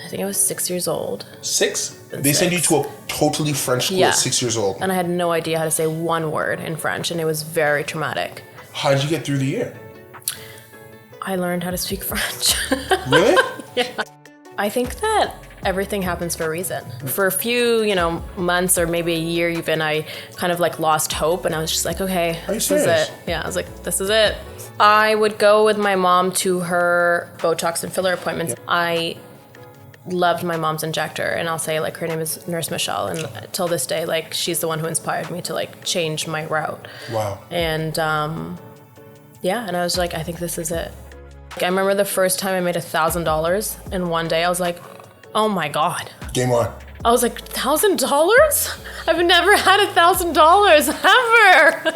think I was 6 years old. 6? They send you to a totally French school at 6 years old. And I had no idea how to say one word in French, and it was very traumatic. How did you get through the year? I learned how to speak French. Really? Yeah. I think that everything happens for a reason. For a few, months or maybe a year even, I kind of like lost hope, and I was just like, okay, this is it. Yeah, I was like, this is it. I would go with my mom to her Botox and filler appointments. Yeah. I loved my mom's injector, and I'll say like her name is Nurse Michelle, and till this day, like she's the one who inspired me to like change my route. Wow. And and I was like, I think this is it. I remember the first time I made $1,000 in one day. I was like, oh my God. Game on. I was like, $1,000? I've never had $1,000 ever.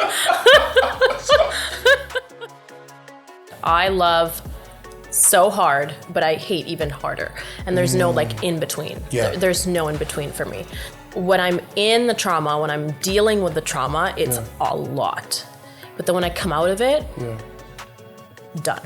I love so hard, but I hate even harder. And there's no like in between. Yeah. There's no in between for me. When I'm in the trauma, when I'm dealing with the trauma, it's a lot. But then when I come out of it, done.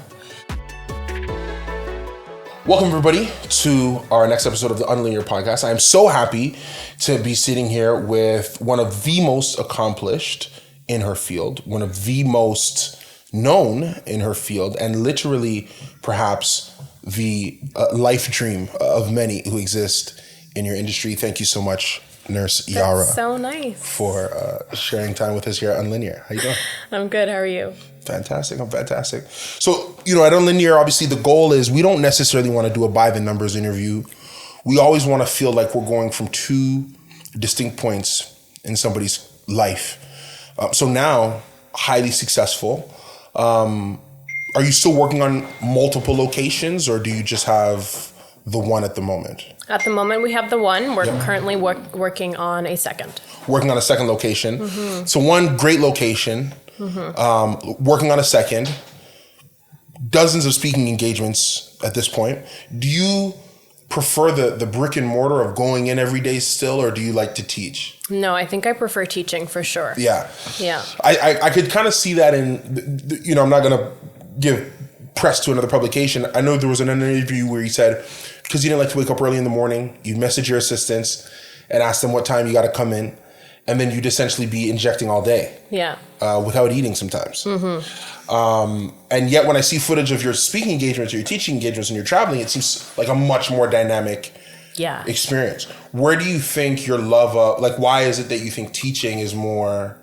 Welcome, everybody, to our next episode of the UnLinear podcast. I am so happy to be sitting here with one of the most accomplished in her field, one of the most known in her field, and literally perhaps the life dream of many who exist in your industry. Thank you so much, Nurse Yara. That's so nice. For sharing time with us here at UnLinear. How you doing? I'm good. How are you? Fantastic. I'm fantastic. So, at UnLinear, obviously the goal is we don't necessarily want to do a by the numbers interview. We always want to feel like we're going from two distinct points in somebody's life. So now, highly successful. Are you still working on multiple locations, or do you just have the one at the moment? At the moment, we have the one. We're currently working on a second. Working on a second location. Mm-hmm. So one great location. Mm-hmm. Working on a second, dozens of speaking engagements at this point. Do you prefer the brick and mortar of going in every day still, or do you like to teach? No, I think I prefer teaching for sure. Yeah. Yeah. I could kind of see that in, I'm not going to give press to another publication. I know there was an interview where you said, because you didn't like to wake up early in the morning, you'd message your assistants and ask them what time you got to come in. And then you'd essentially be injecting all day. Yeah. Without eating sometimes. Mm-hmm. And yet when I see footage of your speaking engagements or your teaching engagements and you're traveling, it seems like a much more dynamic experience. Where do you think your love of, why is it that you think teaching is more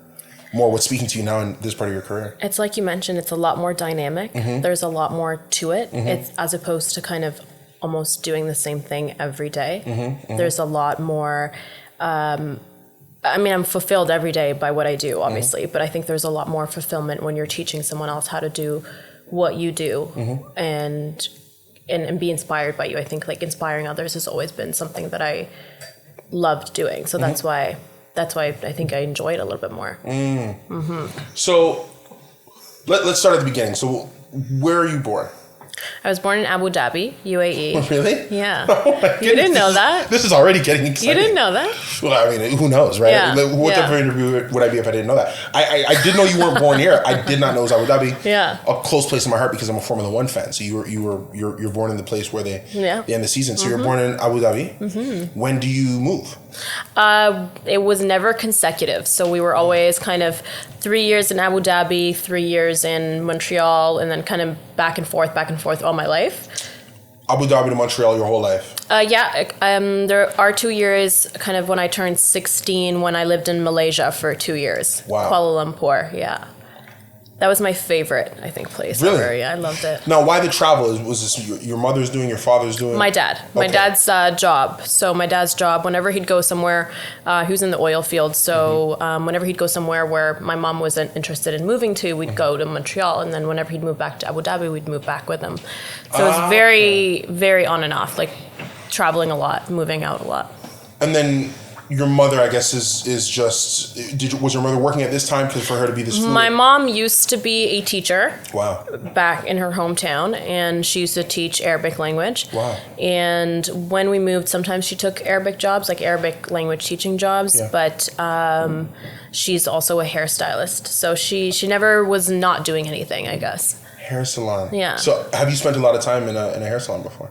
what's speaking to you now in this part of your career? It's like you mentioned, it's a lot more dynamic. Mm-hmm. There's a lot more to it. Mm-hmm. It's as opposed to kind of almost doing the same thing every day. Mm-hmm. Mm-hmm. There's a lot more... I'm fulfilled every day by what I do, obviously, but I think there's a lot more fulfillment when you're teaching someone else how to do what you do and be inspired by you. I think inspiring others has always been something that I loved doing. So that's why I think I enjoy it a little bit more. Mm-hmm. So let's start at the beginning. So where are you born? I was born in Abu Dhabi, UAE. Oh, really? Yeah. Oh, you didn't know that? This is already getting exciting. You didn't know that? Well, who knows, right? Yeah. What type of interview would I be if I didn't know that? I did know you weren't born here. I did not know it was Abu Dhabi. Yeah. A close place in my heart because I'm a Formula One fan. So you're born in the place where they end the season. So you're born in Abu Dhabi. Mm-hmm. When do you move? It was never consecutive. So we were always kind of 3 years in Abu Dhabi, 3 years in Montreal, and then kind of back and forth all my life. Abu Dhabi to Montreal your whole life? There are 2 years kind of when I turned 16 when I lived in Malaysia for 2 years. Wow. Kuala Lumpur, yeah. That was my favorite, I think, place ever. Yeah, I loved it. Now, why the travel? Was this your mother's doing, your father's doing? My dad. My dad's job. So my dad's job, whenever he'd go somewhere, he was in the oil field. So whenever he'd go somewhere where my mom wasn't interested in moving to, we'd go to Montreal. And then whenever he'd move back to Abu Dhabi, we'd move back with him. So it was very, very on and off, traveling a lot, moving out a lot. And then... your mother, I guess, is just... was your mother working at this time for her to be this fluent? My mom used to be a teacher. Wow. Back in her hometown, and she used to teach Arabic language. Wow. And when we moved, sometimes she took Arabic jobs, Arabic language teaching jobs, but she's also a hairstylist. So she never was not doing anything, I guess. Hair salon. Yeah. So have you spent a lot of time in a hair salon before?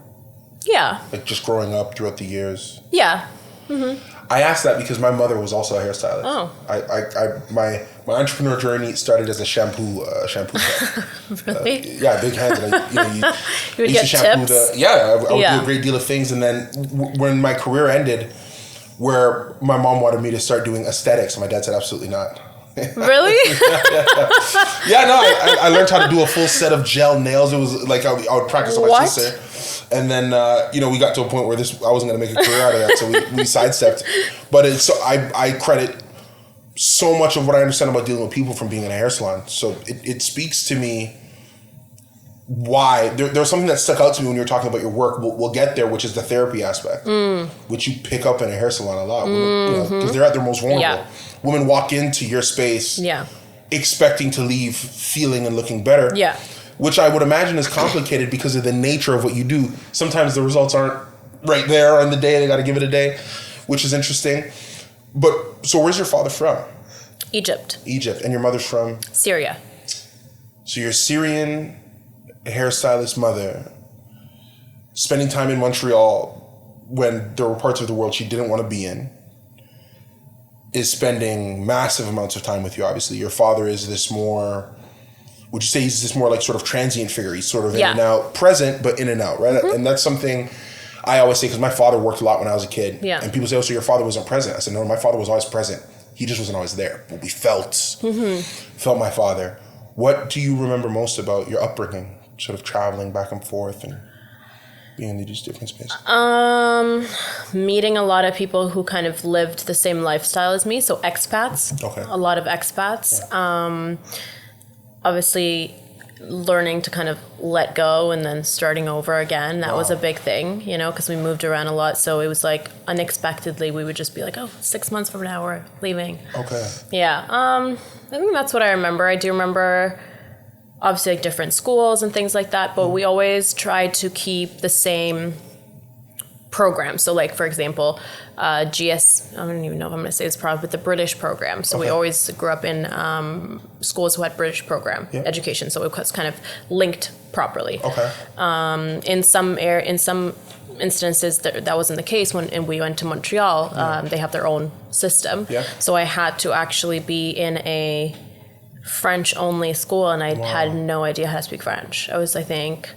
Yeah. Like just growing up throughout the years? Yeah. Mm-hmm. I asked that because my mother was also a hairstylist. Oh. My entrepreneur journey started as a shampoo tech. Really? Yeah, big hands. You would used get to shampoo tips? I would do a great deal of things. And then when my career ended, where my mom wanted me to start doing aesthetics, and my dad said, absolutely not. Really? Yeah, no, I learned how to do a full set of gel nails. It was like I would practice on my sister. And then, we got to a point where I wasn't going to make a career out of that, so we sidestepped. But I credit so much of what I understand about dealing with people from being in a hair salon. So it speaks to me why. There's something that stuck out to me when you were talking about your work. We'll get there, which is the therapy aspect, which you pick up in a hair salon a lot. Because they're at their most vulnerable. Yeah. Women walk into your space expecting to leave feeling and looking better. Yeah. Which I would imagine is complicated because of the nature of what you do. Sometimes the results aren't right there on the day. They got to give it a day, which is interesting. But so where's your father from? Egypt. And your mother's from? Syria. So your Syrian hairstylist mother spending time in Montreal when there were parts of the world she didn't want to be in is spending massive amounts of time with you, obviously. Your father is this more... Would you say he's this more like sort of transient figure? He's sort of in and out, present, but in and out, right? Mm-hmm. And that's something I always say because my father worked a lot when I was a kid. Yeah. And people say, oh, so your father wasn't present. I said, no, my father was always present. He just wasn't always there. But we felt my father. What do you remember most about your upbringing? Sort of traveling back and forth and being in these different spaces? Meeting a lot of people who kind of lived the same lifestyle as me. So expats. Okay. A lot of expats. Yeah. Obviously, learning to kind of let go and then starting over again. That was a big thing, because we moved around a lot. So it was like unexpectedly, we would just be like, 6 months from now, we're leaving. Okay. Yeah. I think that's what I remember. I do remember, obviously, like different schools and things like that. But we always tried to keep the same program. So like, for example, GS, I don't even know if I'm going to say this properly, but the British program. So we always grew up in schools who had British program education. So it was kind of linked properly. Okay. In some instances that wasn't the case when we went to Montreal. They have their own system. Yeah. So I had to actually be in a French only school and I had no idea how to speak French. I think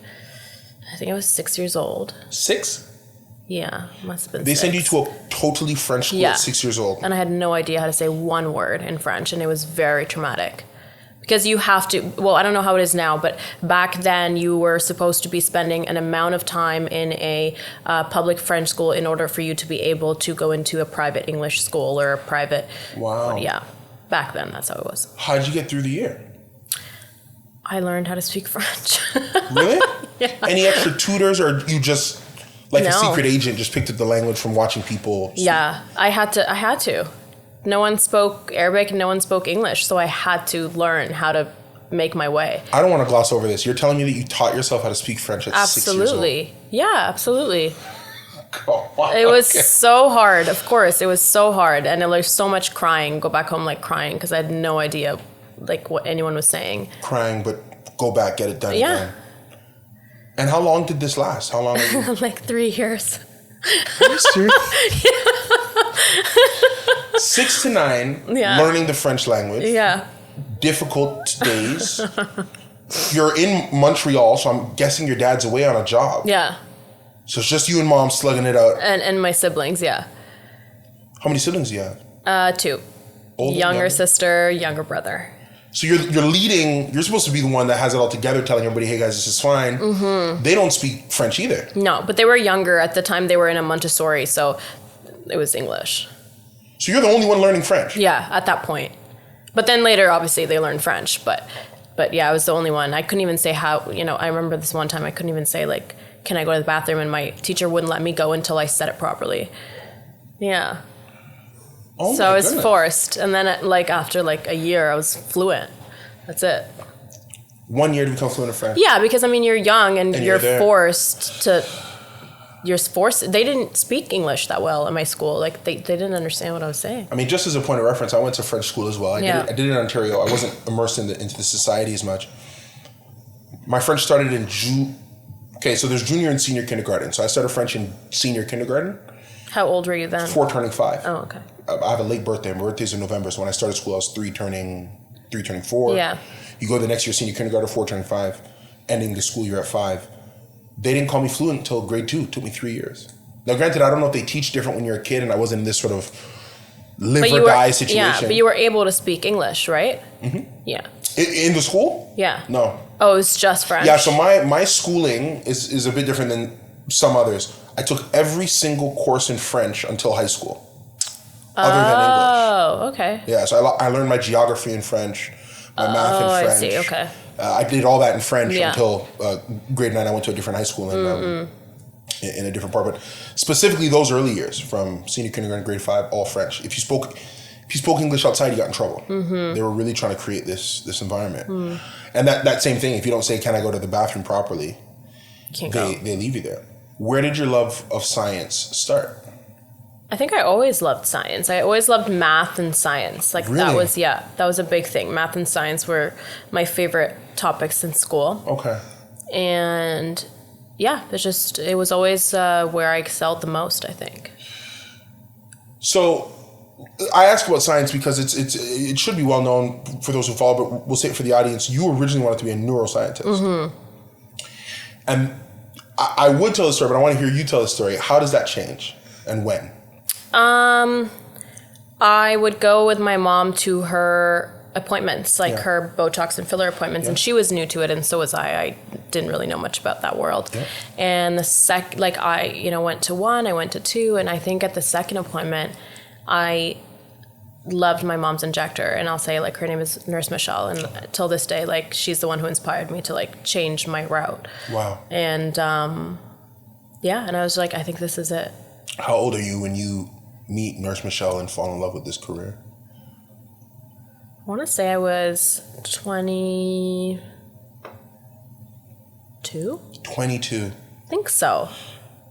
I was 6 years old. 6? Yeah, must have been They 6. send you to a totally French school at 6 years old. And I had no idea how to say one word in French, and it was very traumatic. Because you have to, I don't know how it is now, but back then you were supposed to be spending an amount of time in a public French school in order for you to be able to go into a private English school or a private... Wow. Yeah, back then that's how it was. How did you get through the year? I learned how to speak French. Really? Yeah. Any extra tutors, or you just... Like a secret agent just picked up the language from watching people speak. Yeah, I had to. No one spoke Arabic and no one spoke English, so I had to learn how to make my way. I don't want to gloss over this. You're telling me that you taught yourself how to speak French at 6 years old? Absolutely. Yeah, absolutely. It was so hard. Of course, it was so hard. And there was so much crying. Go back home like crying because I had no idea like what anyone was saying. Crying, but go back, get it done again. And how long did this last? How long? Like 3 years. Are you serious? 6 to 9, learning the French language. Yeah. Difficult days. You're in Montreal, so I'm guessing your dad's away on a job. Yeah. So it's just you and mom slugging it out. And my siblings, yeah. How many siblings do you have? 2. Younger sister, younger brother. So you're leading, you're supposed to be the one that has it all together, telling everybody, hey guys, this is fine. Mm-hmm. They don't speak French either. No, but they were younger. At the time, they were in a Montessori, so it was English. So you're the only one learning French? Yeah, at that point. But then later, obviously, they learned French. But yeah, I was the only one. I couldn't even say how, I remember this one time, I couldn't even say, like, can I go to the bathroom? And my teacher wouldn't let me go until I said it properly. Yeah. Oh so I was forced. And then after a year, I was fluent. That's it. 1 year to become fluent in French? Yeah, because you're young and you're forced to... They didn't speak English that well at my school. Like they didn't understand what I was saying. I mean, just as a point of reference, I went to French school as well. I did it in Ontario. I wasn't immersed into the society as much. My French started in Okay, so there's junior and senior kindergarten. So I started French in senior kindergarten. How old were you then? 4 turning 5. Oh, okay. I have a late birthday. My birthday's in November. So when I started school, I was 3 turning 4. Yeah. You go the next year, senior kindergarten, 4 turning 5, ending the school year at 5. They didn't call me fluent until grade 2. It took me 3 years. Now, granted, I don't know if they teach different when you're a kid, and I wasn't in this sort of live or die situation. Yeah, but you were able to speak English, right? Mm-hmm. Yeah. In the school? Yeah. No. Oh, it's just French? Yeah, so my schooling is a bit different than some others. I took every single course in French until high school, other than English. Oh, okay. Yeah, so I learned my geography in French, my math in French. I see, okay. I did all that in French until grade 9. I went to a different high school in a different part. But specifically those early years, from senior kindergarten, grade 5, all French. If you spoke English outside, you got in trouble. Mm-hmm. They were really trying to create this environment. Mm. And that same thing, if you don't say, can I go to the bathroom properly, they leave you there. Where did your love of science start? I think I always loved science. I always loved math and science. Like really? that was a big thing. Math and science were my favorite topics in school. Okay. And yeah, it was always where I excelled the most, I think. So I ask about science because it should be well known for those who follow, but we'll say it for the audience. You originally wanted to be a neuroscientist. Mm-hmm. And I would tell the story, but I want to hear you tell the story. How does that change and when? I would go with my mom to her appointments, like her Botox and filler appointments, and she was new to it, and so was I. I didn't really know much about that world. Yeah. And I went to 1, I went to 2, and I think at the second appointment, I loved my mom's injector, and I'll say, like, her name is Nurse Michelle, and till this day, like, she's the one who inspired me to, like, change my route. Wow. And and I was like, I think this is it. How old are you when you meet Nurse Michelle and fall in love with this career? I want to say I was 22. 22. I think so.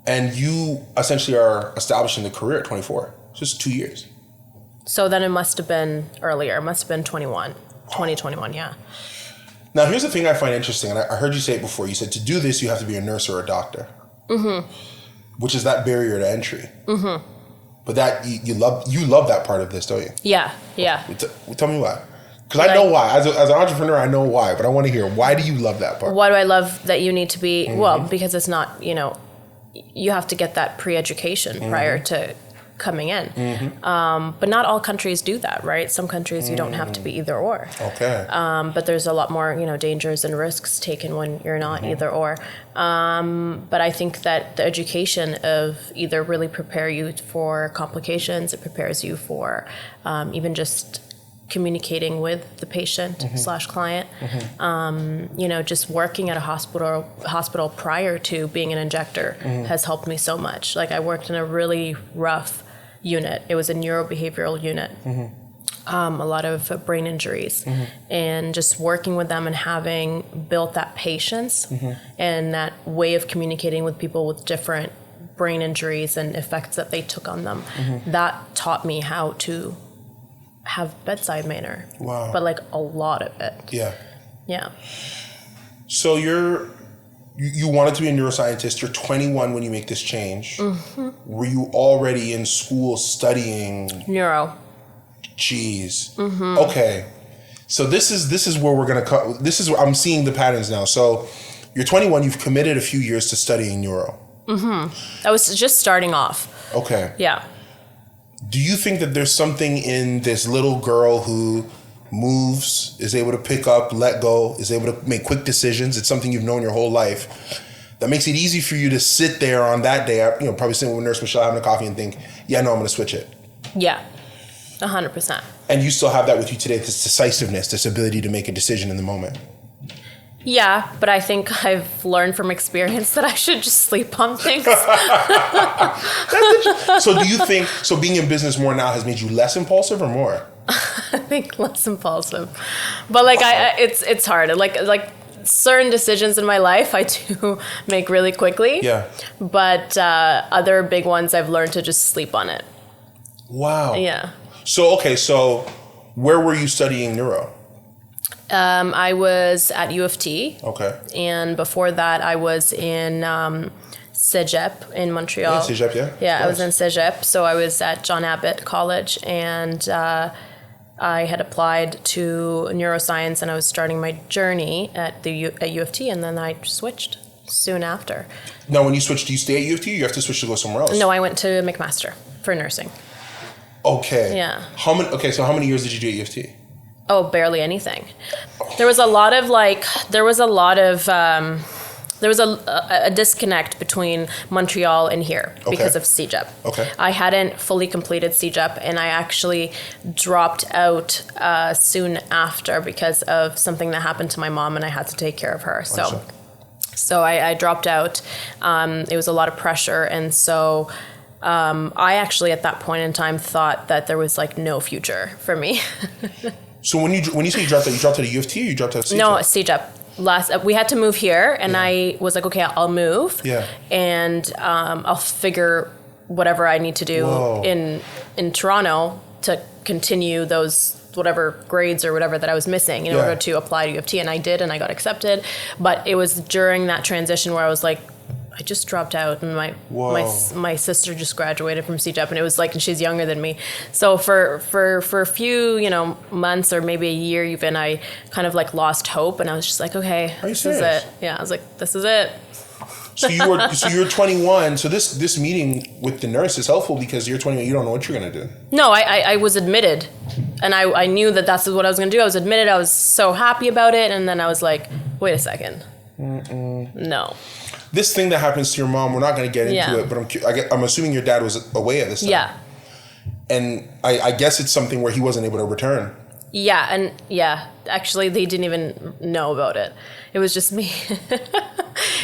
And you essentially are establishing the career at 24. Just 2 years. So then it must have been earlier. It must have been 2021, yeah. Now, here's the thing I find interesting, and I heard you say it before. You said to do this, you have to be a nurse or a doctor. Mm-hmm. Which is that barrier to entry. Mm-hmm. But that you love that part of this, don't you? Yeah. Tell me why. Because I know why. As an entrepreneur, I know why. But I want to hear, why do you love that part? Why do I love that you need to be, well, because it's not, you have to get that pre-education prior to coming in. Mm-hmm. But not all countries do that, right? Some countries you don't have to be either or. Okay. But there's a lot more, dangers and risks taken when you're not either or. But I think that the education of either really prepare you for complications, it prepares you for even just communicating with the patient / client. Mm-hmm. Just working at a hospital prior to being an injector has helped me so much. Like, I worked in a really rough unit. It was a neurobehavioral unit. Mm-hmm. A lot of brain injuries. Mm-hmm. And just working with them and having built that patience and that way of communicating with people with different brain injuries and effects that they took on them, that taught me how to have bedside manner. Wow. But like a lot of it. Yeah. So you wanted to be a neuroscientist. You're 21 when you make this change. Mm-hmm. Were you already in school studying neuro? Jeez. Mm-hmm. Okay. So this is where we're gonna this is where I'm seeing the patterns now. So you're 21. You've committed a few years to studying neuro. Mm-hmm. I was just starting off. Okay. Yeah. Do you think that there's something in this little girl who moves, is able to pick up, let go, is able to make quick decisions? It's something you've known your whole life. That makes it easy for you to sit there on that day, probably sitting with Nurse Michelle having a coffee and think, yeah, no, I'm going to switch it. Yeah, 100%. And you still have that with you today, this decisiveness, this ability to make a decision in the moment. Yeah, but I think I've learned from experience that I should just sleep on things. So do you think, being in business more now has made you less impulsive or more? I think less impulsive. But it's hard. Like certain decisions in my life I do make really quickly. Yeah. But other big ones I've learned to just sleep on it. Wow. Yeah. So where were you studying neuro? I was at U of T. Okay. And before that, I was in Cégep in Montreal. Yeah, Cégep, yeah. Yeah, I was in Cégep. So I was at John Abbott College, and I had applied to neuroscience, and I was starting my journey at U of T, and then I switched soon after. Now, when you switch, do you stay at U of T, or you have to switch to go somewhere else? No, I went to McMaster for nursing. Okay. Yeah. So how many years did you do at U of T? Oh, barely anything. There was a disconnect between Montreal and here because of CEGEP. Okay. I hadn't fully completed CEGEP, and I actually dropped out soon after because of something that happened to my mom, and I had to take care of her. So I dropped out. It was a lot of pressure, and so I actually at that point in time thought that there was like no future for me. So when you say you dropped out of U of T, or you dropped out of CEGEP? No, CEGEP. We had to move here, and I was like, okay, I'll move. Yeah. And I'll figure whatever I need to do in Toronto to continue those whatever grades or whatever that I was missing in order to apply to U of T. And I did, and I got accepted. But it was during that transition where I was like, I just dropped out, and my sister just graduated from CEGEP, and it was like, and she's younger than me. So for a few months or maybe a year even, I kind of like lost hope, and I was just like, okay, this is it. Yeah, I was like, this is it. So you're 21. So this meeting with the nurse is helpful because you're 21. You don't know what you're gonna do. No, I was admitted, and I knew that that's what I was gonna do. I was admitted. I was so happy about it, and then I was like, wait a second, no. This thing that happens to your mom, we're not going to get into it, but I'm assuming your dad was away at this time. Yeah. And I guess it's something where he wasn't able to return. Yeah, and actually they didn't even know about it. It was just me.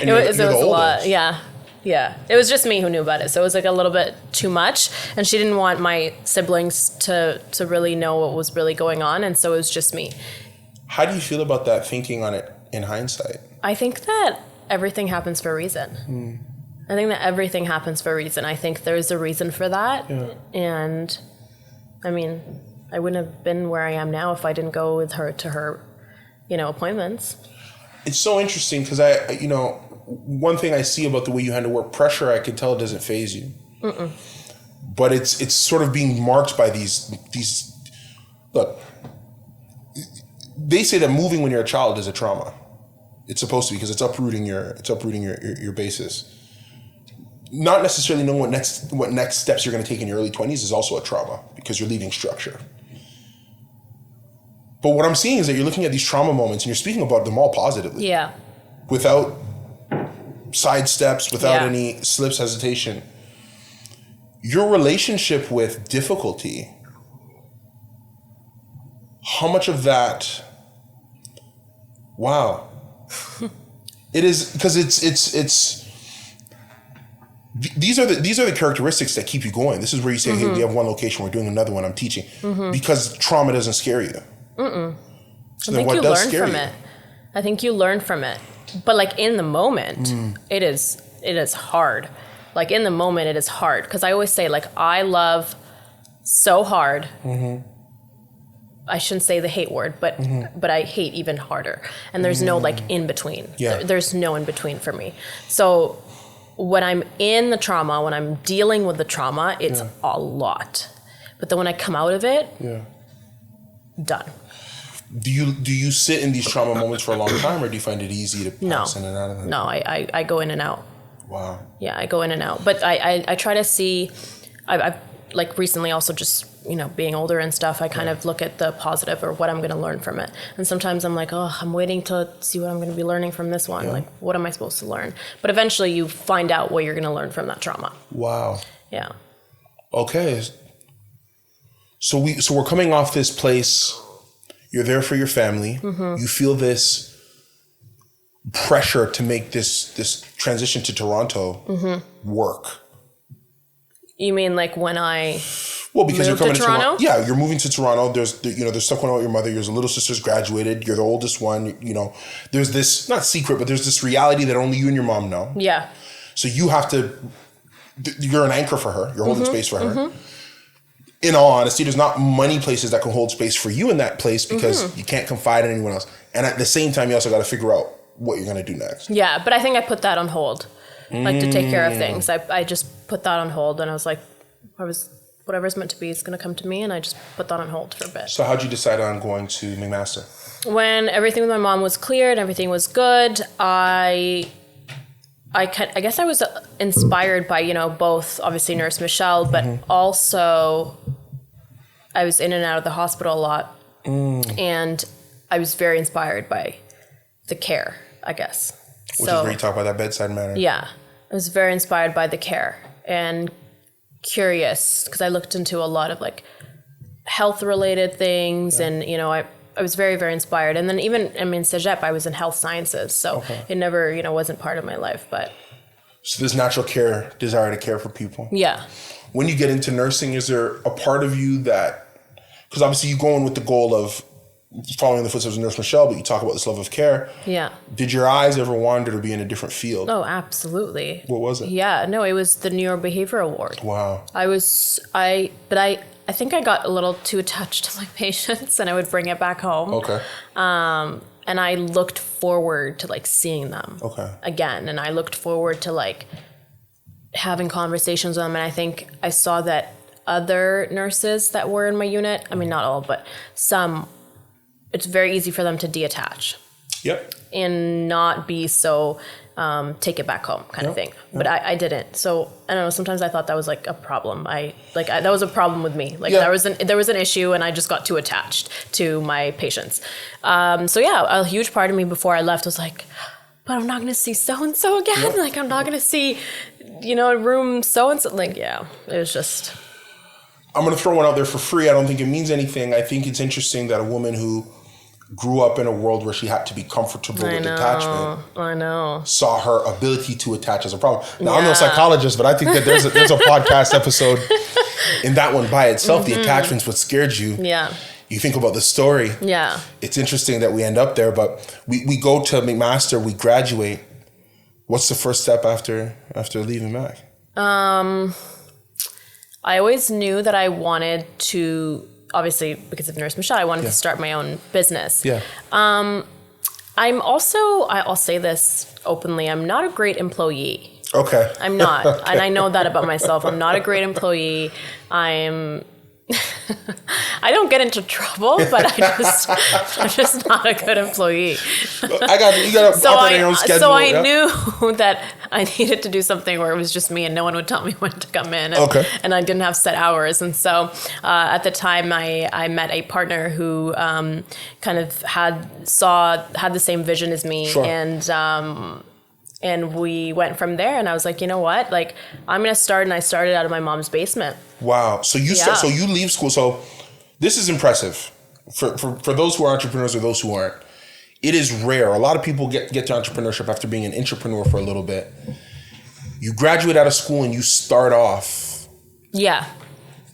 It was a lot. Yeah. It was just me who knew about it. So it was like a little bit too much, and she didn't want my siblings to really know what was really going on, and so it was just me. How do you feel about that, thinking on it in hindsight? I think that everything happens for a reason. I think that everything happens for a reason. I think there's a reason for that. Yeah. And I mean, I wouldn't have been where I am now if I didn't go with her to her, appointments. It's so interesting because one thing I see about the way you handle work pressure, I can tell it doesn't faze you. But it's sort of being marked by these. Look, they say that moving when you're a child is a trauma. It's supposed to be because it's uprooting your basis. Not necessarily knowing what next steps you're going to take in your early 20s is also a trauma because you're leaving structure. But what I'm seeing is that you're looking at these trauma moments and you're speaking about them all positively. Yeah. Without side steps, without any slips, hesitation. Your relationship with difficulty, how much of that, wow. It is because it's these are the characteristics that keep you going. This is where you say, hey, we have one location, we're doing another one, I'm teaching. Because trauma doesn't scare you. So I think you learn from it. I think you learn from it. But like in the moment, it is hard. Like in the moment, it is hard. Because I always say, like, I love so hard. I shouldn't say the hate word, but I hate even harder. And there's no like in between. Yeah. There's no in between for me. So when I'm in the trauma, when I'm dealing with the trauma, it's a lot. But then when I come out of it, done. Do you sit in these trauma moments for a long time, or do you find it easy to pass in and out of them? No, I go in and out. Wow. Yeah, I go in and out. But I try to see, I've like recently also just, being older and stuff, I kind of look at the positive or what I'm going to learn from it. And sometimes I'm like, oh, I'm waiting to see what I'm going to be learning from this one. Like, what am I supposed to learn? But eventually you find out what you're going to learn from that trauma. Wow. Yeah. Okay. So we're coming off this place. You're there for your family. You feel this pressure to make this transition to Toronto work. You mean like when I because you're coming to Toronto? Yeah, you're moving to Toronto. There's stuff going on with your mother. Your little sister's graduated. You're the oldest one. There's this, not secret, but there's this reality that only you and your mom know. Yeah. So you have to, you're an anchor for her. You're holding space for her. in all honesty, there's not many places that can hold space for you in that place because you can't confide in anyone else. And at the same time, you also got to figure out what you're going to do next. Yeah, but I think I put that on hold, like to take care of things. I just put that on hold, and I was like, whatever's meant to be is going to come to me, and I just put that on hold for a bit. So how'd you decide on going to McMaster? When everything with my mom was cleared, everything was good, I guess I was inspired by, both obviously Nurse Michelle, but also I was in and out of the hospital a lot. And I was very inspired by the care, I guess. Which is where you talk about that bedside manner. Yeah. I was very inspired by the care and curious because I looked into a lot of like health related things and, I was very, very inspired. And then even, Cégep, I was in health sciences. So it never, wasn't part of my life, but. So this natural desire to care for people. Yeah. When you get into nursing, is there a part of you that, because obviously you go in with the goal of following the footsteps of Nurse Michelle, but you talk about this love of care. Yeah. Did your eyes ever wander to be in a different field? Oh, absolutely. What was it? Yeah, no, it was the Neurobehavioral Ward. Wow. I think I got a little too attached to my patients and I would bring it back home. Okay. And I looked forward to like seeing them again. And I looked forward to like having conversations with them. And I think I saw that other nurses that were in my unit, not all, but some, it's very easy for them to detach. Yep. And not be so take it back home kind of thing. But I didn't. So I don't know, sometimes I thought that was like a problem. That was a problem with me. Like there was an issue and I just got too attached to my patients. A huge part of me before I left was like, but I'm not going to see so-and-so again. Yep. Like I'm not going to see, room so-and-so. Like, yeah, it was just. I'm going to throw one out there for free. I don't think it means anything. I think it's interesting that a woman who grew up in a world where she had to be comfortable with detachment. I know. Saw her ability to attach as a problem. Now, I'm no psychologist, but I think that there's a podcast episode in that one by itself. The attachment's what scared you. Yeah. You think about the story. Yeah. It's interesting that we end up there, but we go to McMaster, we graduate. What's the first step after leaving back? I always knew that I wanted to, obviously, because of Nurse Michelle, I wanted to start my own business. Yeah. I'm also, I'll say this openly, I'm not a great employee. Okay. I'm not. Okay. And I know that about myself. I'm not a great employee. I don't get into trouble, but I'm just not a good employee. You got to operate your own schedule. So I knew that I needed to do something where it was just me and no one would tell me when to come in. And I didn't have set hours. And so at the time I met a partner who kind of had the same vision as me. Sure. And we went from there, and I was like, you know what? Like, I'm going to start, and I started out of my mom's basement. Wow. So you leave school. So this is impressive for those who are entrepreneurs or those who aren't. It is rare. A lot of people get to entrepreneurship after being an entrepreneur for a little bit. You graduate out of school and you start off. Yeah.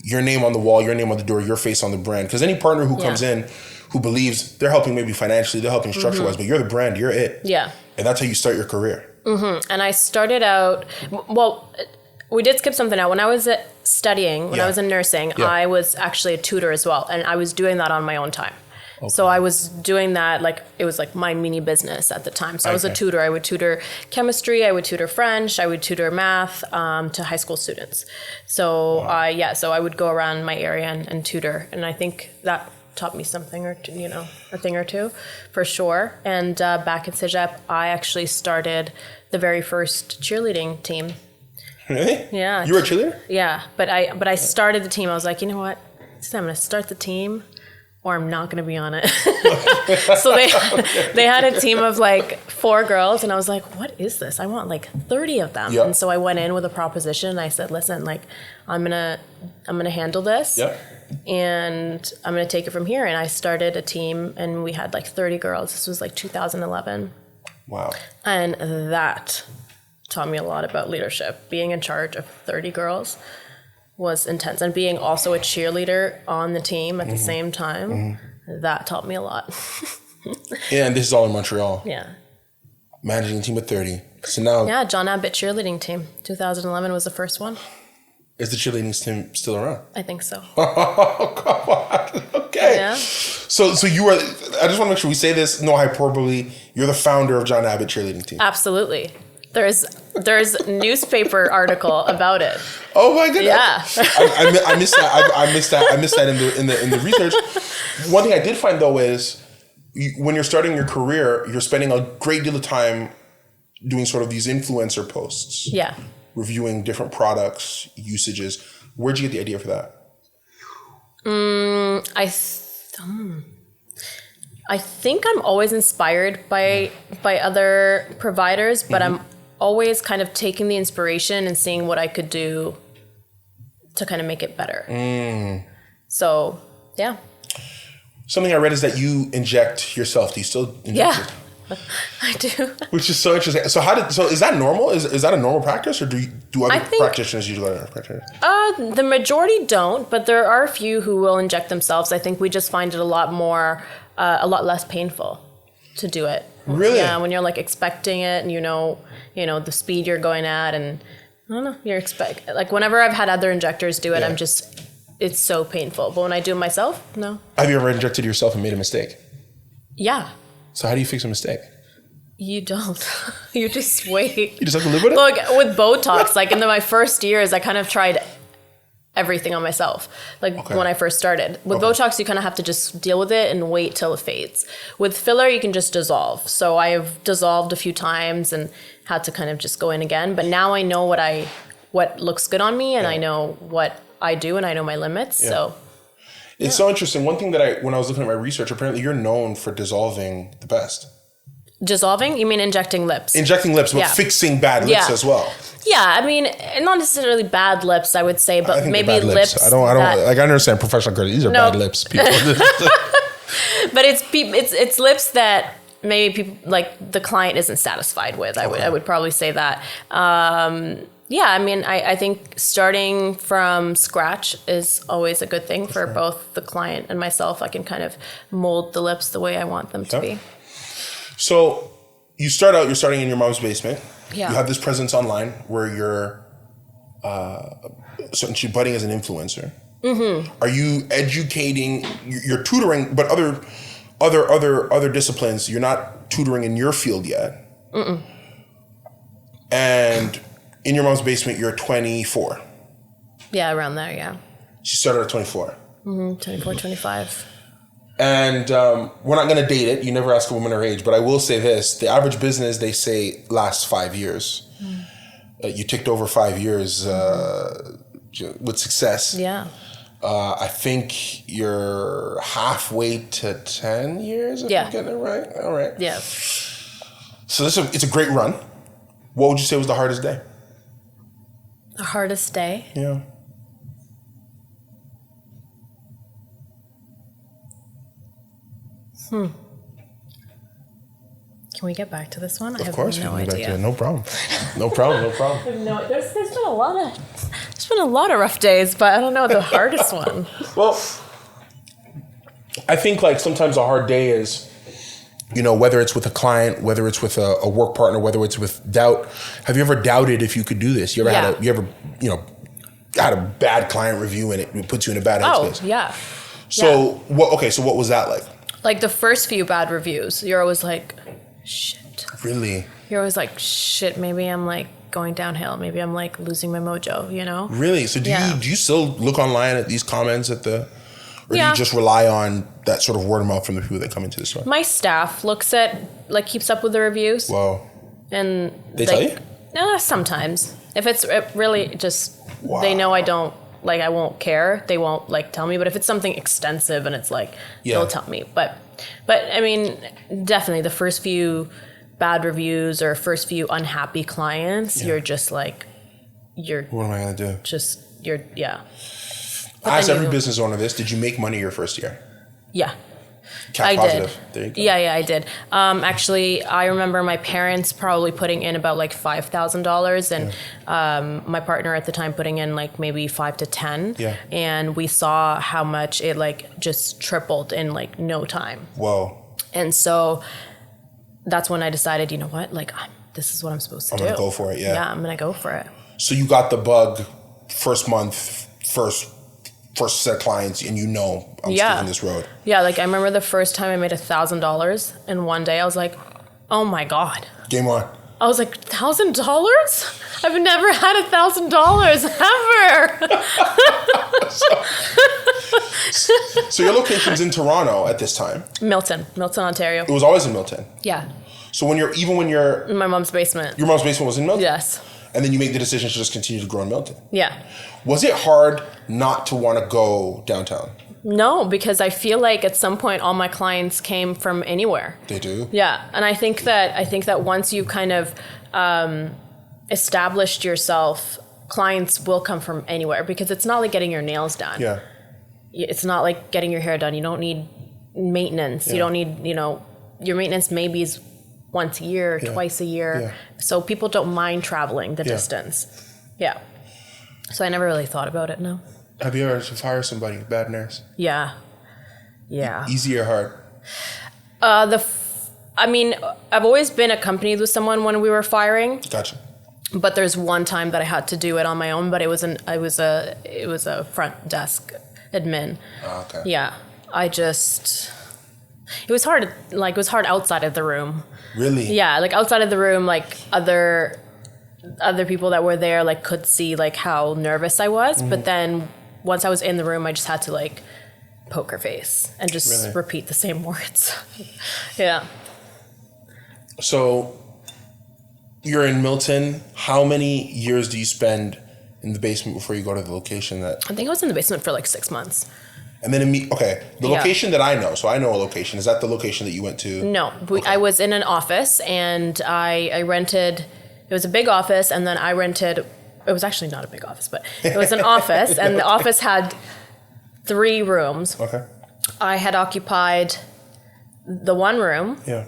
Your name on the wall, your name on the door, your face on the brand. Because any partner who comes in who believes they're helping maybe financially, they're helping structure-wise, but you're the brand, you're it. Yeah. And that's how you start your career. Mm-hmm. And I started out, we did skip something out. When I was studying, when I was in nursing, I was actually a tutor as well. And I was doing that on my own time. Okay. So I was doing that, like, it was like my mini business at the time. So I was a tutor. I would tutor chemistry, I would tutor French, I would tutor math to high school students. So so I would go around my area and tutor. And I think that taught me something or two, a thing or two for sure. And back at Cégep, I actually started the very first cheerleading team. Really? Yeah. You were a cheerleader? Yeah, but I started the team. I was like, you know what? I'm going to start the team, or I'm not going to be on it. So they had a team of like 4 girls, and I was like, what is this? I want like 30 of them. Yep. And so I went in with a proposition, and I said, listen, like I'm gonna handle this. Yep. And I'm going to take it from here. And I started a team, and we had like 30 girls. This was like 2011. Wow. And that taught me a lot about leadership. Being in charge of 30 girls was intense. And being also a cheerleader on the team at the same time, that taught me a lot. Yeah, and this is all in Montreal. Yeah. Managing a team of 30. So now... Yeah, John Abbott cheerleading team. 2011 was the first one. Is the cheerleading team still around? I think so. Oh, come on. Okay. Yeah. So you are, I just want to make sure we say this, no hyperbole. You're the founder of John Abbott cheerleading team. Absolutely. There's newspaper article about it. Oh my goodness. Yeah. I missed that. I missed that in the research. One thing I did find though is when you're starting your career, you're spending a great deal of time doing sort of these influencer posts. Yeah. Reviewing different products, usages. Where'd you get the idea for that? I think I'm always inspired by other providers, but I'm always kind of taking the inspiration and seeing what I could do to kind of make it better. So, yeah. Something I read is that you inject yourself. Do you still inject it? I do. Which is so interesting. So is that normal? Is that a normal practice, or do other practitioners usually let practice? The majority don't, but there are a few who will inject themselves. I think we just find it a lot less painful to do it. Really? Yeah, when you're like expecting it and you know the speed you're going at, and I don't know, like whenever I've had other injectors do it, it's so painful. But when I do it myself, no. Have you ever injected yourself and made a mistake? Yeah. So how do you fix a mistake? You don't. You just wait. You just have to live with it? Look, with Botox, like in my first years, I kind of tried everything on myself. Like when I first started. With Botox, you kind of have to just deal with it and wait till it fades. With filler, you can just dissolve. So I've dissolved a few times and had to kind of just go in again. But now I know what looks good on me, and I know what I do, and I know my limits. Yeah. So it's so interesting. One thing that when I was looking at my research, apparently you're known for dissolving the best. Dissolving? You mean injecting lips? Injecting lips, but fixing bad lips as well. Yeah, I mean, not necessarily bad lips, I would say, but maybe lips. I don't like. I understand professional girls. These are bad lips, people. But it's lips that maybe people like the client isn't satisfied with. I would probably say that. Yeah, I mean, I think starting from scratch is always a good thing for both the client and myself. I can kind of mold the lips the way I want them to be. So you're starting in your mom's basement. Yeah. You have this presence online where you're essentially budding as an influencer. Mm-hmm. Are you educating, you're tutoring, but other disciplines, you're not tutoring in your field yet. Mm-mm. And in your mom's basement, you're 24. Yeah, around there, yeah. She started at 24. Mm-hmm, 24, 25. And we're not going to date it. You never ask a woman her age. But I will say this. The average business, they say, lasts 5 years. You ticked over 5 years with success. Yeah. I think you're halfway to 10 years, if I'm getting it right. All right. Yeah. So it's a great run. What would you say was the hardest day? The hardest day? Yeah. Can we get back to this one? Of course, no we can idea. get back to it. No problem. No problem. There's been a lot of rough days, but I don't know the hardest one. Well, I think like sometimes a hard day is, whether it's with a client, whether it's with a work partner, whether it's with doubt. Have you ever doubted if you could do this? You ever had a bad client review and it puts you in a bad headspace? Oh, yeah. So what was that like? Like the first few bad reviews, you're always like, shit. Really? You're always like, shit, maybe I'm like going downhill. Maybe I'm like losing my mojo, Really? So do you still look online at these comments or do you just rely on that sort of word of mouth from the people that come into the store? My staff keeps up with the reviews. Wow. And they tell you? Sometimes. If it's really just, they know I don't, I won't care. They won't tell me. But if it's something extensive and it's they'll tell me. But I mean, definitely the first few bad reviews or first few unhappy clients, you're just what am I going to do? But ask every business owner this. Did you make money your first year? Yeah. Cash positive. Did. There you go. Yeah, I did. Actually, I remember my parents probably putting in about $5,000 and my partner at the time putting in maybe 5 to 10. Yeah. And we saw how much it just tripled in no time. Whoa. And so that's when I decided, this is what I'm supposed to do. I'm going to go for it, yeah. Yeah, I'm going to go for it. So you got the bug first month, first set of clients, and I'm taking this road. Yeah, like I remember the first time I made $1,000 in one day. I was like, oh my God. Game on. I was like, $1,000? I've never had $1,000 ever. So your location's in Toronto at this time? Milton, Ontario. It was always in Milton? Yeah. So when you're in my mom's basement. Your mom's basement was in Milton? Yes. And then you make the decision to just continue to grow in Milton? Yeah. Was it hard not to want to go downtown? No, because I feel like at some point all my clients came from anywhere. They do? Yeah. And I think that once you kind of established yourself, clients will come from anywhere, because it's not like getting your nails done. Yeah. It's not like getting your hair done. You don't need maintenance. Yeah. You don't need, your maintenance maybe is once a year, twice a year. Yeah. So people don't mind traveling the distance. Yeah. So I never really thought about it, no. Have you ever fired somebody, bad nurse? Yeah. Yeah. Easy or hard? I've always been accompanied with someone when we were firing. Gotcha. But there's one time that I had to do it on my own, but it was a front desk admin. Oh, okay. Yeah. It was hard. Like, it was hard outside of the room. Really? Yeah. Like outside of the room, like other people that were there, like could see like how nervous I was. Mm-hmm. But then once I was in the room, I just had to like poker face and just repeat the same words. Yeah. So you're in Milton. How many years do you spend in the basement before you go to the location that... I think I was in the basement for like 6 months. And then the location that I know, so I know a location. Is that the location that you went to? No, I was in an office and I rented, it was a big office, and then I rented, it was actually not a big office, but it was an office, and the office had 3 rooms. Okay. I had occupied the 1 room. Yeah.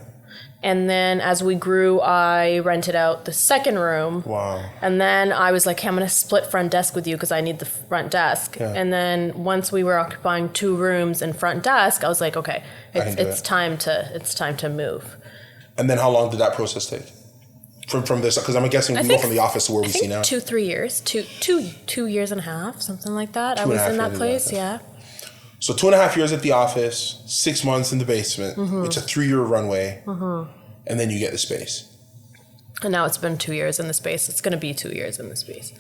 And then as we grew, I rented out the 2nd room. Wow. And then I was like, hey, I'm going to split front desk with you because I need the front desk. Yeah. And then once we were occupying 2 rooms and front desk, I was like, okay, it's time to move. And then how long did that process take? From this, because I'm guessing we go from the office to where we see now. 2-3 years, 2 years and a half, something like that. I was in that place, yeah. So 2.5 years at the office, 6 months in the basement. Mm-hmm. It's a 3-year runway, and then you get the space. And now it's been 2 years in the space. It's going to be 2 years in the space.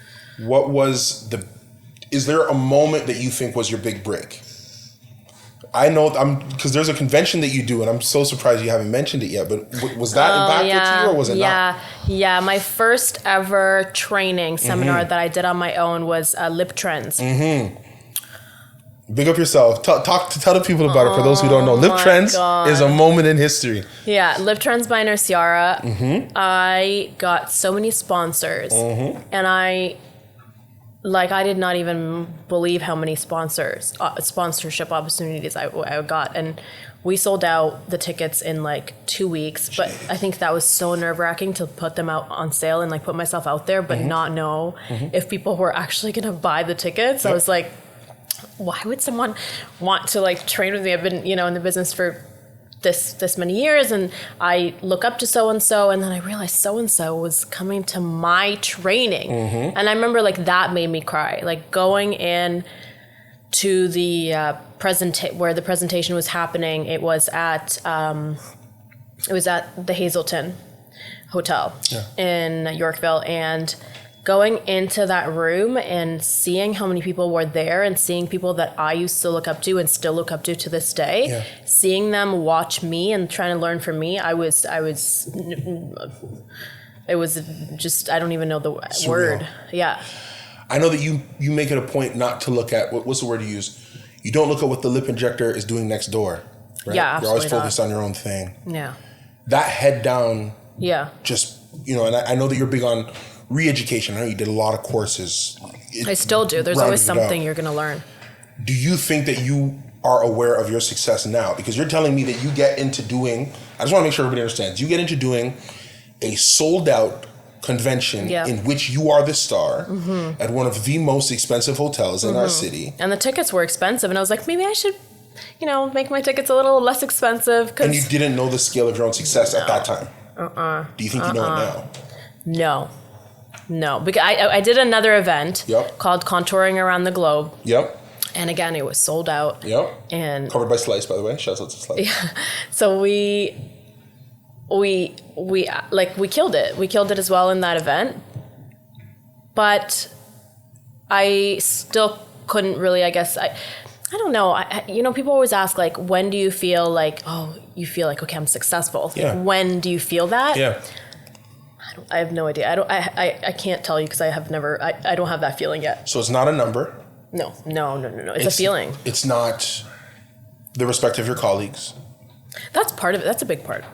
Is there a moment that you think was your big break? I know, because there's a convention that you do, and I'm so surprised you haven't mentioned it yet, but was that impactful to you, or was it not? Yeah, my first ever training seminar that I did on my own was lip trends. Mm-hmm. Big up yourself. Tell the people about it for those who don't know. Lip Trends is a moment in history. Yeah, Lip Trends by Nurse Yara. Mm-hmm. I got so many sponsors, and I did not even believe how many sponsorship opportunities I got, and we sold out the tickets in like 2 weeks. But I think that was so nerve-wracking to put them out on sale and like put myself out there, but not know if people were actually gonna buy the tickets. I was like, why would someone want to like train with me? I've been, in the business for this many years, and I look up to so-and-so, and then I realized so-and-so was coming to my training. And I remember like that made me cry, like going in to the where the presentation was happening. It was at the Hazelton Hotel in Yorkville, and going into that room and seeing how many people were there, and seeing people that I used to look up to and still look up to this day, seeing them watch me and trying to learn from me, it was just, I don't even know the word. Yeah. I know that you make it a point not to look at, what's the word you use? You don't look at what the lip injector is doing next door. Right? Yeah, absolutely. You're always focused on your own thing. Yeah. That head down. Yeah. Just, and I know that you're big on re-education. I know you did a lot of courses. I still do. There's always something you're going to learn. Do you think that you are aware of your success now? Because you're telling me that you get into doing, I just want to make sure everybody understands, you get into doing a sold out convention in which you are the star at one of the most expensive hotels in our city. And the tickets were expensive, and I was like, maybe I should, make my tickets a little less expensive. And you didn't know the scale of your own success at that time? Do you think you know it now? No, because I did another event Yep. called Contouring Around the Globe. Yep. And again, it was sold out. Yep. And covered by Slice, by the way. Shouts out to Slice. Yeah. So we killed it. We killed it as well in that event. But I still couldn't really, I guess, I don't know. People always ask, like, when do you feel like, you feel like, okay, I'm successful? Yeah. Like, when do you feel that? Yeah. I have no idea. I can't tell you because I don't have that feeling yet. So it's not a number. No. It's a feeling. It's not the respect of your colleagues. That's part of it. That's a big part.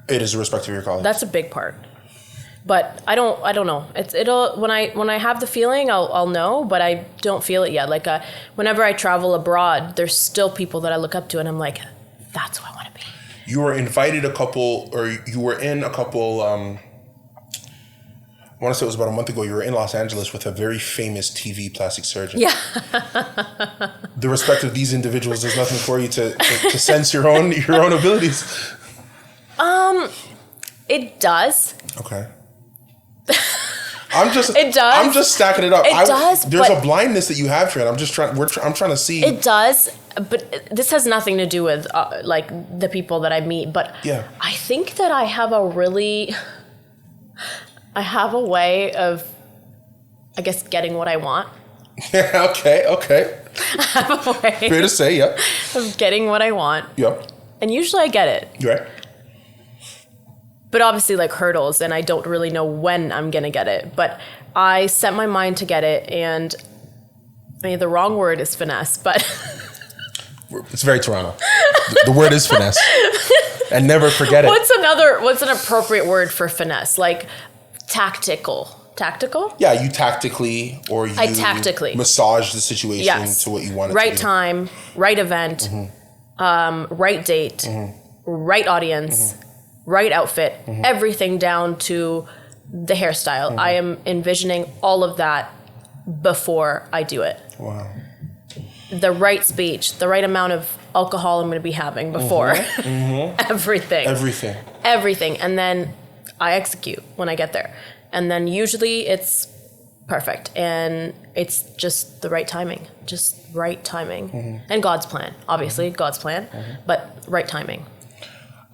It is the respect of your colleagues. That's a big part. But I don't know. It'll when I have the feeling, I'll know, but I don't feel it yet. Like whenever I travel abroad, there's still people that I look up to, and I'm like, that's who I want to be. You were invited you were in a couple. I want to say it was about a month ago. You were in Los Angeles with a very famous TV plastic surgeon. Yeah. The respect of these individuals, there's nothing for you to sense your own abilities. It does. Okay. It does. I'm just stacking it up. It does. There's a blindness that you have to it. I'm trying to see. It does, but this has nothing to do with like the people that I meet. But yeah. I think that I have a way of, I guess, getting what I want. Yeah. Okay. I have a way. Fair to say. Yep. Of getting what I want. Yep. And usually I get it. You're right. But obviously, like, hurdles, and I don't really know when I'm going to get it. But I set my mind to get it, and I mean, the wrong word is finesse, but... It's very Toronto. The word is finesse. And never forget it. What's an appropriate word for finesse? Like, tactical. Tactical? Yeah, you tactically, or you massage the situation to what you want it to be. Right time, right event, right date, right audience, right outfit, everything down to the hairstyle. I am envisioning all of that before I do it. Wow. The right speech, the right amount of alcohol I'm going to be having before. Everything. And then I execute when I get there. And then usually it's perfect. And it's just the right timing. And God's plan, obviously, God's plan, but right timing.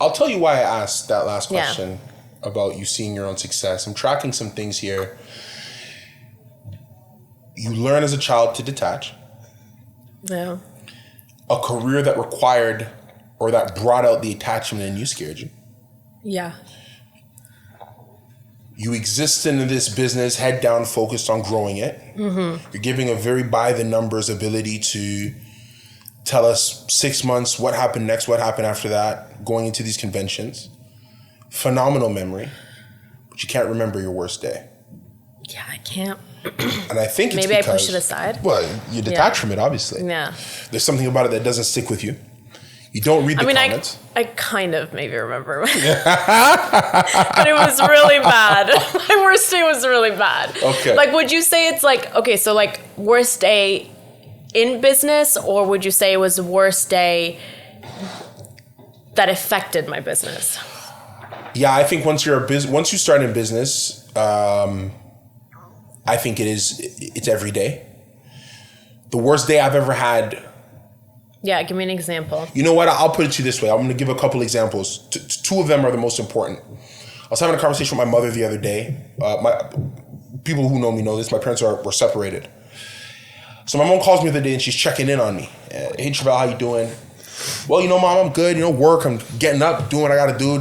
I'll tell you why I asked that last question about you seeing your own success. I'm tracking some things here. You learn as a child to detach. Yeah. A career that required or that brought out the attachment in you scared you. Yeah. You exist in this business, head down, focused on growing it. You're giving a very by the numbers ability to tell us 6 months, what happened next, what happened after that, going into these conventions. Phenomenal memory, but you can't remember your worst day. Yeah, I can't. And I think it's maybe because... I push it aside. Well, you detach from it, obviously. Yeah. There's something about it that doesn't stick with you. You don't read the comments. I kind of maybe remember. But it was really bad. My worst day was really bad. Okay. Like, would you say it's like, okay, so like worst day in business, or would you say it was the worst day that affected my business? Yeah, I think once you start in business, I think it's every day. The worst day I've ever had. Yeah, give me an example. You know what? I'll put it to you this way. I'm going to give a couple examples. Two of them are the most important. I was having a conversation with my mother the other day. People who know me know this. My parents were separated. So my mom calls me the other day and she's checking in on me. Hey, Trivelle, how you doing? Well, Mom, I'm good. Work. I'm getting up, doing what I got to do.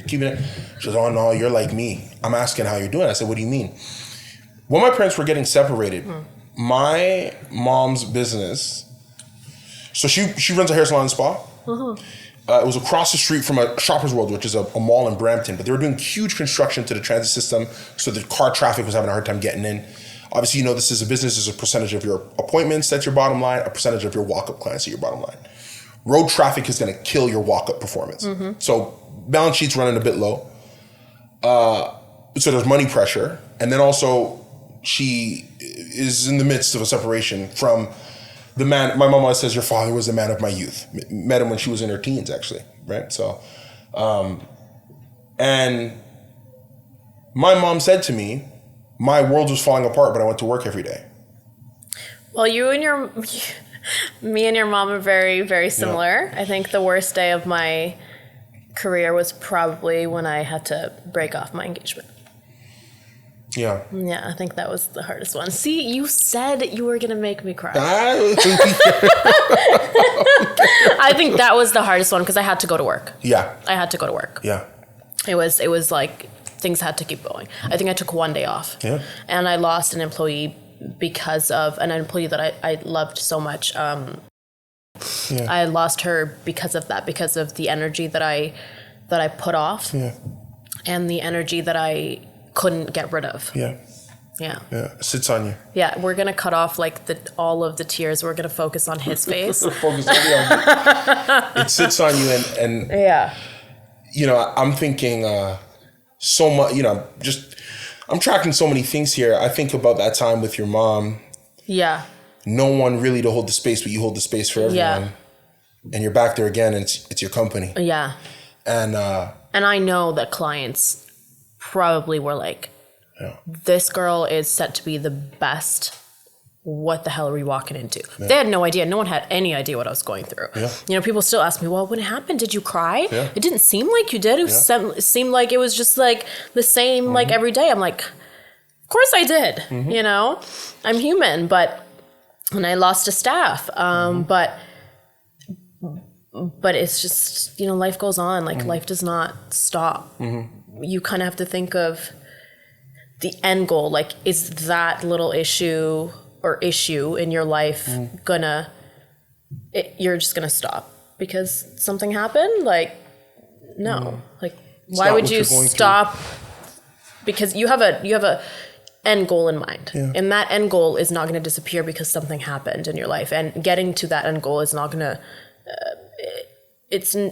Keeping it. She goes, oh, no, you're like me. I'm asking how you're doing. I said, what do you mean? When my parents were getting separated, my mom's business... So she runs a hair salon and spa. It was across the street from a Shoppers World, which is a mall in Brampton. But they were doing huge construction to the transit system, so the car traffic was having a hard time getting in. Obviously, this is a business. There's a percentage of your appointments, that's your bottom line. A percentage of your walk-up clients, that's your bottom line. Road traffic is going to kill your walk-up performance. So balance sheet's running a bit low. So there's money pressure. And then also, she is in the midst of a separation from... the man, my mom always says, your father was the man of my youth. Met him when she was in her teens, actually, right? So, and my mom said to me, my world was falling apart, but I went to work every day. Well, me and your mom are very, very similar. Yeah. I think the worst day of my career was probably when I had to break off my engagement. Yeah. Yeah, I think that was the hardest one. See, you said you were going to make me cry. I think that was the hardest one because I had to go to work. Yeah. I had to go to work. Yeah. It was like things had to keep going. I think I took one day off. Yeah. And I lost an employee because of an employee that I loved so much. I lost her because of that, because of the energy that I put off. Yeah. And the energy that I couldn't get rid of. Yeah. Yeah. Yeah. It sits on you. Yeah. We're going to cut off like all of the tears. We're going to focus on his face. Focus on you. It sits on you and yeah. You know, I'm thinking so much, you know, I'm tracking so many things here. I think about that time with your mom. Yeah. No one really to hold the space, but you hold the space for everyone. Yeah. And you're back there again, and it's your company. Yeah. And I know that clients probably were like, this girl is set to be the best. What the hell are we walking into? Yeah. They had no idea. No one had any idea what I was going through. Yeah. You know, people still ask me, well, when it happened, did you cry? Yeah. It didn't seem like you did. It seemed like it was just like the same, like every day. I'm like, of course I did. Mm-hmm. You know, I'm human, but when I lost a staff, but it's just, you know, life goes on. Like life does not stop. Mm-hmm. You kind of have to think of the end goal. Like, is that little issue in your life you're just gonna stop because something happened? Like, no. Like, why would you stop? Because you have a end goal in mind, and that end goal is not going to disappear because something happened in your life, and getting to that end goal is not going to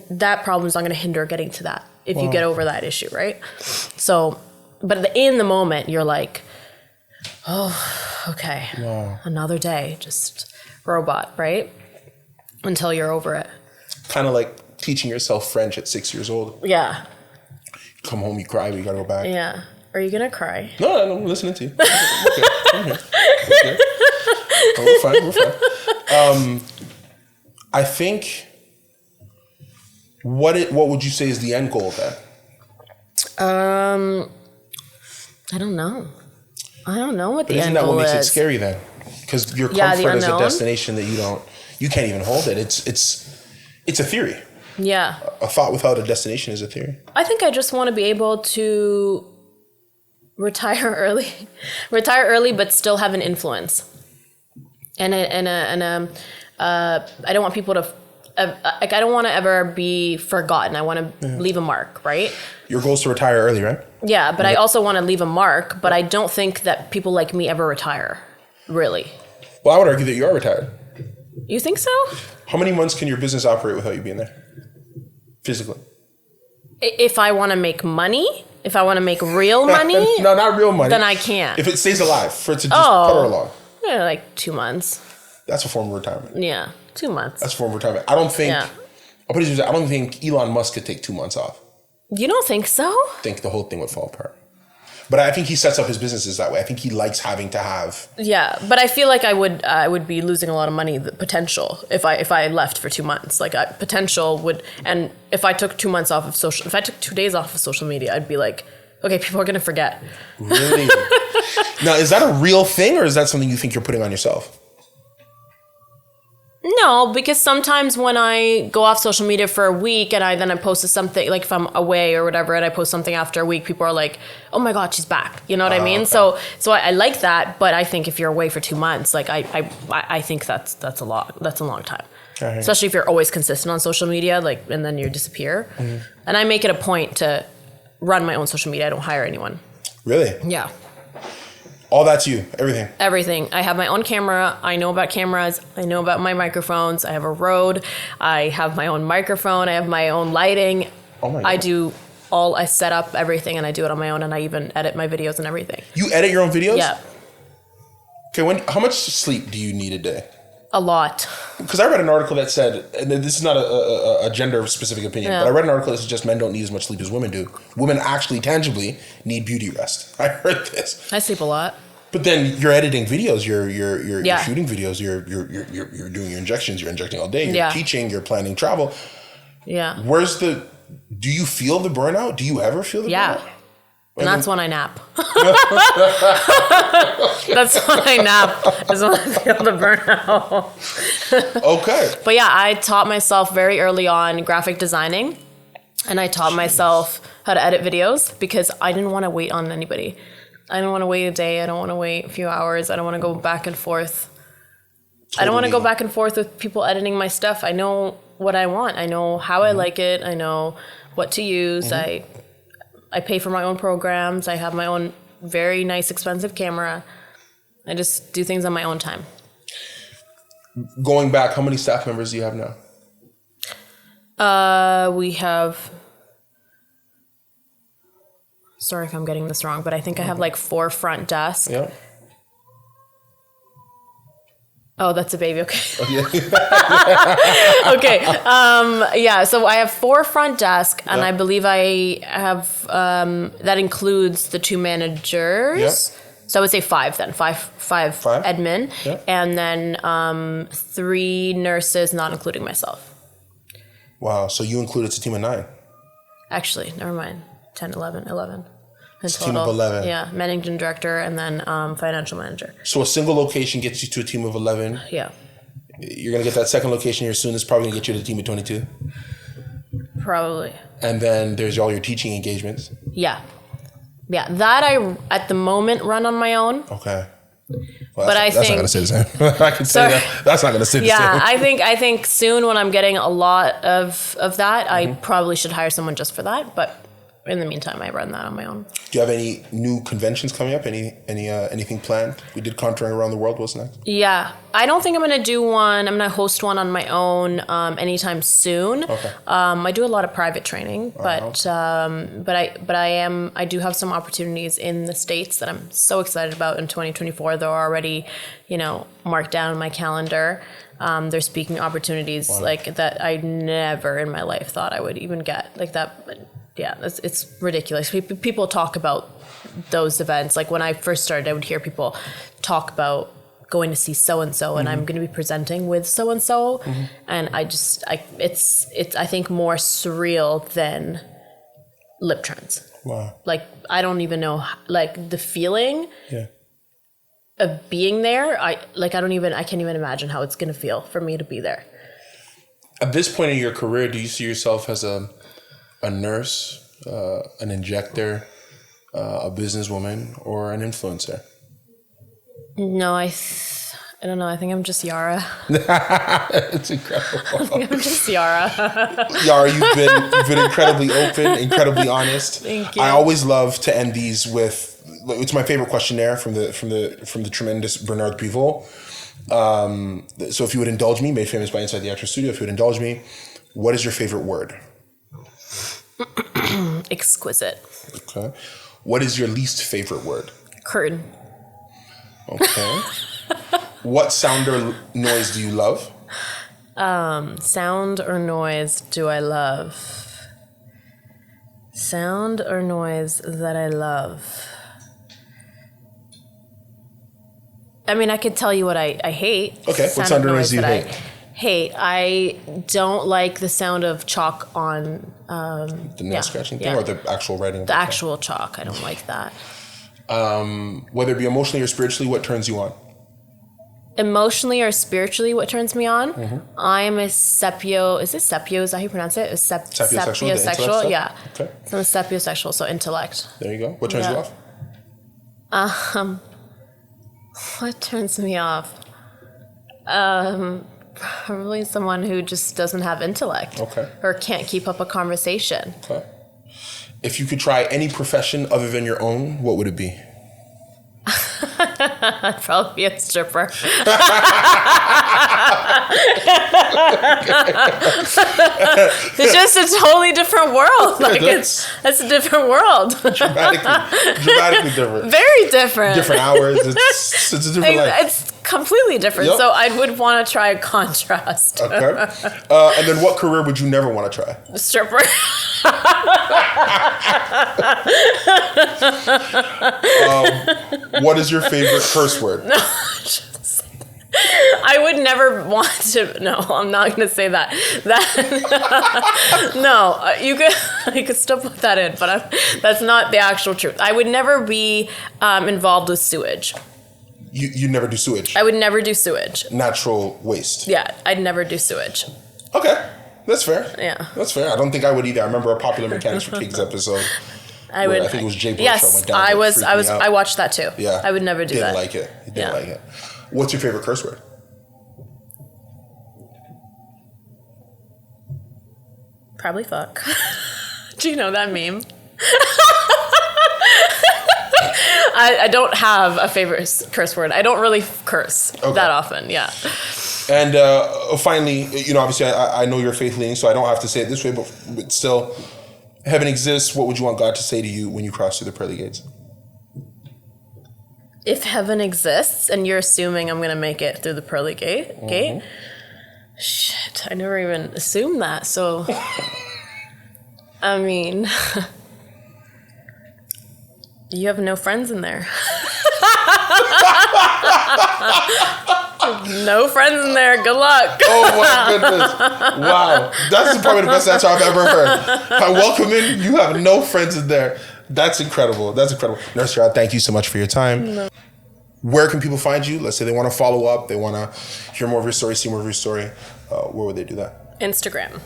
that problem is not going to hinder getting to that if you get over that issue, right? So, but in the moment you're like, oh, okay, another day, just robot, right? Until you're over it. Kind of like teaching yourself French at 6 years old. Yeah. Come home, you cry, but you gotta go back. Yeah. Are you gonna cry? No, I'm listening to you. Okay, I'm here. Okay. Oh, we're fine. I think, what would you say is the end goal of that? I don't know what the end goal is. Isn't that what makes it scary then? Because your comfort is a destination that you can't even hold it. It's a theory. Yeah. A thought without a destination is a theory. I think I just want to be able to retire early, but still have an influence. And I don't want people to, I don't want to ever be forgotten. I want to leave a mark, right? Your goal is to retire early, right? Yeah, but I also want to leave a mark, but I don't think that people like me ever retire, really. Well, I would argue that you are retired. You think so? How many months can your business operate without you being there? Physically? If I want to make money, if I want to make real money. No, not real money. Then I can't. If it stays alive, for it to just putter along. Yeah, like 2 months. That's a form of retirement. Yeah, 2 months. That's a form of retirement. I don't think, I don't think Elon Musk could take 2 months off. You don't think so? I think the whole thing would fall apart. But I think he sets up his businesses that way. I think he likes having to have. Yeah, but I feel like I would be losing a lot of money, the potential, if I left for 2 months. Like, potential would, and if I took 2 months off of if I took 2 days off of social media, I'd be like, okay, people are going to forget. Really? Now, is that a real thing, or is that something you think you're putting on yourself? No, because sometimes when I go off social media for a week and I posted something, like if I'm away or whatever, and I post something after a week, people are like, "Oh my God, she's back." You know what I mean? Okay. So I like that, but I think if you're away for 2 months, like I think that's a lot. That's a long time, especially if you're always consistent on social media, like, and then you disappear. Mm-hmm. And I make it a point to run my own social media. I don't hire anyone. Really? Yeah. All that's you, everything. Everything. I have my own camera. I know about cameras. I know about my microphones. I have a Rode. I have my own microphone. I have my own lighting. Oh my God. I set up everything and I do it on my own, and I even edit my videos and everything. You edit your own videos? Yeah. Okay, how much sleep do you need a day? A lot. Because I read an article that said, and this is not a gender-specific opinion, but I read an article that suggests men don't need as much sleep as women do. Women actually tangibly need beauty rest. I heard this. I sleep a lot. But then you're editing videos, you're shooting videos, you're doing your injections, you're injecting all day, you're teaching, you're planning travel. Yeah. Do you feel the burnout? Do you ever feel the burnout? And that's when I nap. That's when I nap. Is when I feel the burnout. Okay. But yeah, I taught myself very early on graphic designing. And I taught myself how to edit videos because I didn't want to wait on anybody. I don't want to wait a day. I don't want to wait a few hours. I don't want to go back and forth. Totally. I don't want to go back and forth with people editing my stuff. I know what I want. I know how I like it. I know what to use. I pay for my own programs. I have my own very nice, expensive camera. I just do things on my own time. Going back, how many staff members do you have now? We have... Sorry if I'm getting this wrong, but I think I have like 4 front desk. Yeah. Oh, that's a baby. Okay. Oh, yeah. Okay. Yeah. So I have 4 front desk, and I believe I have that includes the 2 managers. Yeah. So I would say 5 then. Five admin, and then 3 nurses, not including myself. Wow. So you included a team of 9. Actually, never mind. 10, 11. It's a team of 11. Yeah, managing director and then financial manager. So a single location gets you to a team of 11. Yeah. You're going to get that second location here soon. It's probably going to get you to a team of 22. Probably. And then there's all your teaching engagements. Yeah. Yeah, that I, at the moment, run on my own. Okay. Well, but that's not going to say the same. I can say that. That's not going to say the same. Yeah, I think soon when I'm getting a lot of that, I probably should hire someone just for that. But in the meantime, I run that on my own. Do you have any new conventions coming up? Anything planned? We did Contouring Around the World. What's next? Yeah, I don't think I'm going to do one. I'm going to host one on my own anytime soon. Okay. I do a lot of private training, but I do have some opportunities in the States that I'm so excited about in 2024. They're already, marked down in my calendar. There's speaking opportunities like that I never in my life thought I would even get like that. Yeah, it's ridiculous. People talk about those events. Like when I first started, I would hear people talk about going to see so-and-so and I'm going to be presenting with so-and-so. And it's I think more surreal than lip trends. Wow. Like, I don't even know, like the feeling of being there. I can't even imagine how it's going to feel for me to be there. At this point in your career, do you see yourself as a nurse, an injector, a businesswoman, or an influencer? No, I don't know. I think I'm just Yara. It's incredible. I think I'm just Yara. Yara, you've been incredibly open, incredibly honest. Thank you. I always love to end these with. It's my favorite questionnaire from the tremendous Bernard Trivelle. So if you would indulge me, made famous by Inside the Actor Studio. If you would indulge me, what is your favorite word? Exquisite. Okay. What is your least favorite word? Curtain. Okay. What sound or noise do you love? Sound or noise do I love? Sound or noise that I love? I mean, I could tell you what I hate. Okay. What sound or noise do you hate? I don't like the sound of chalk on... the nail scratching thing or the actual writing? The actual chalk. I don't like that. Whether it be emotionally or spiritually, what turns you on? Emotionally or spiritually, what turns me on? I'm a sapio... Is it sapio? Is that how you pronounce it? Sapiosexual? Yeah. Okay. So I'm a sapiosexual, so intellect. There you go. What turns you off? What turns me off? Probably someone who just doesn't have intellect. Okay. Or can't keep up a conversation. Okay. If you could try any profession other than your own, what would it be? I'd probably be a stripper. It's just a totally different world. Like it's a different world. Dramatically different. Very different. Different hours. It's a different life. It's completely different. Yep. So I would want to try a contrast. Okay. And then what career would you never want to try? Stripper. What is your favorite curse word? No, I would never want to. No, I'm not going to say that. No, you could still put that in, but that's not the actual truth. I would never be involved with sewage. You never do sewage? I would never do sewage. Natural waste? Yeah, I'd never do sewage. Okay, that's fair. Yeah. That's fair. I don't think I would either. I remember a Popular Mechanics for Kids episode. I think it was Jay Bush. Yes, went down I watched that too. Yeah. I would never do that. Didn't like it. You didn't like it. What's your favorite curse word? Probably fuck. Do you know that meme? I don't have a favorite curse word. I don't really curse that often. Yeah. And finally, obviously, I know you're faith leaning, so I don't have to say it this way, but still, heaven exists. What would you want God to say to you when you cross through the pearly gates? If heaven exists and you're assuming I'm going to make it through the pearly gate, shit, I never even assumed that. So, I mean, you have no friends in there. No friends in there. Good luck. Oh my goodness. Wow. That's probably the best answer I've ever heard. I welcome in. You have no friends in there. That's incredible. Nurse Yara, thank you so much for your time. No. Where can people find you? Let's say they want to follow up. They want to hear more of your story, see more of your story. Where would they do that? Instagram.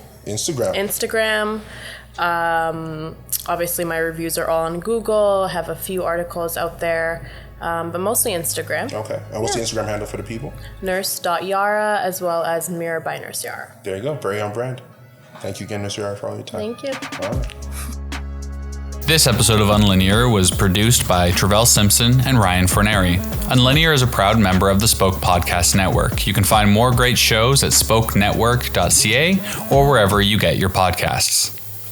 Obviously, my reviews are all on Google. I have a few articles out there, but mostly Instagram. Okay. And what's the Instagram handle for the people? Nurse.Yara, as well as Mirror by Nurse Yara. There you go. Very on brand. Thank you again, Nurse Yara, for all your time. Thank you. All right. This episode of UnLinear was produced by Trivelle Simpson and Ryan Forneri. UnLinear is a proud member of the Spoke Podcast Network. You can find more great shows at spokenetwork.ca or wherever you get your podcasts.